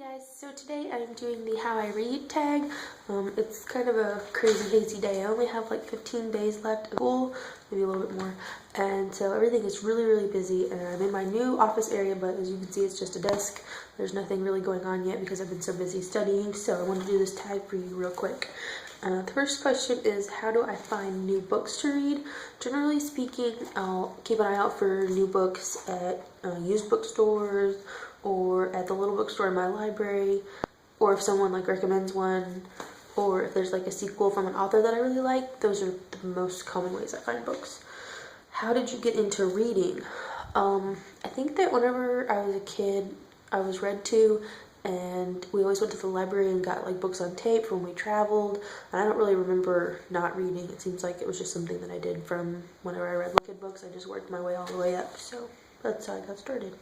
Guys, so today I'm doing the how I read tag. It's kind of a crazy hazy day. I only have like 15 days left of school, maybe a little bit more, and so everything is really busy, and I'm in my new office area, but as you can see it's just a desk. There's nothing really going on yet because I've been so busy studying, so I want to do this tag for you real quick. The first question is, how do I find new books to read? Generally speaking, I'll keep an eye out for new books at used bookstores, or at the little bookstore in my library, or if someone like recommends one, or if there's like a sequel from an author that I really like. Those are the most common ways I find books. How did you get into reading? I think that whenever I was a kid, I was read to, and we always went to the library and got like books on tape from when we traveled, and I don't really remember not reading. It seems like it was just something that I did from whenever I read kid books. I just worked my way all the way up, so that's how I got started.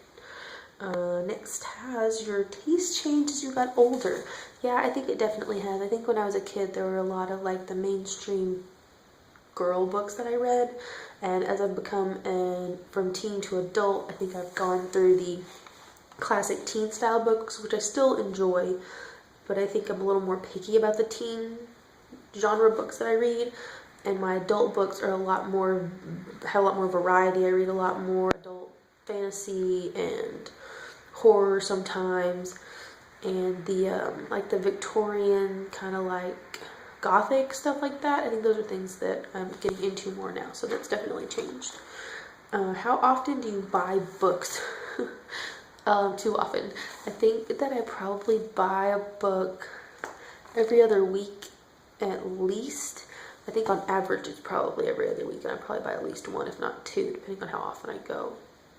Next, has your taste changed as you got older? Yeah, I think it definitely has. I think when I was a kid, there were a lot of like the mainstream girl books that I read, and as I've become from teen to adult, I think I've gone through the classic teen style books, which I still enjoy, but I think I'm a little more picky about the teen genre books that I read, and my adult books are have a lot more variety. I read a lot more adult fantasy and horror sometimes, and the like the Victorian kind of like gothic stuff like that. I think those are things that I'm getting into more now, so that's definitely changed. How often do you buy books? Too often. I think that I probably buy a book every other week at least. I think on average it's probably every other week, and I probably buy at least one, if not two, depending on how often I go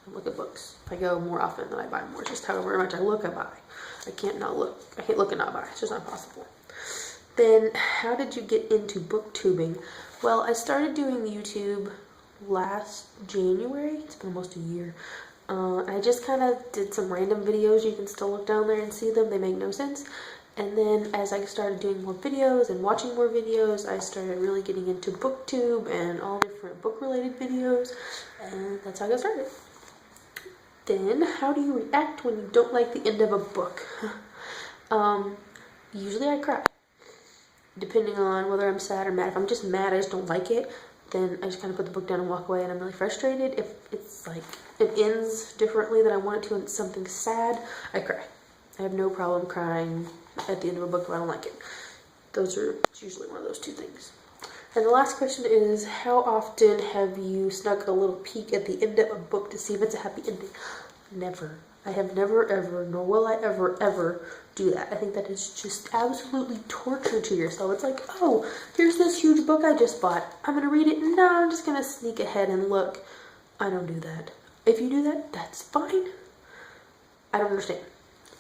and look at books. If I go more often, then I buy more. Just however much I look, I buy. I can't look and not buy. It's just not possible. Then, how did you get into booktubing? Well, I started doing YouTube last January. It's been almost a year. I just kind of did some random videos. You can still look down there and see them. They make no sense. And then as I started doing more videos and watching more videos, I started really getting into booktube and all different book-related videos. And that's how I got started. Then, how do you react when you don't like the end of a book? Usually I cry. Depending on whether I'm sad or mad. If I'm just mad, I just don't like it, then I just kind of put the book down and walk away, and I'm really frustrated. If it's like it ends differently than I want it to and it's something sad, I cry. I have no problem crying at the end of a book if I don't like it. It's usually one of those two things. And the last question is, how often have you snuck a little peek at the end of a book to see if it's a happy ending? Never. I have never ever, nor will I ever do that. I think that is just absolutely torture to yourself. It's like, oh, here's this huge book I just bought. I'm going to read it. No, I'm just going to sneak ahead and look. I don't do that. If you do that, that's fine. I don't understand.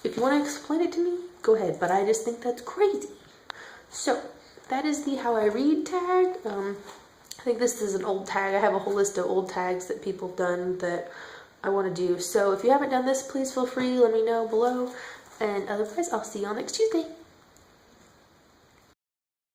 If you want to explain it to me, go ahead. But I just think that's crazy. So, that is the how I read tag. I think this is an old tag. I have a whole list of old tags that people have done that I want to do. So if you haven't done this, please feel free, let me know below. And otherwise, I'll see y'all next Tuesday.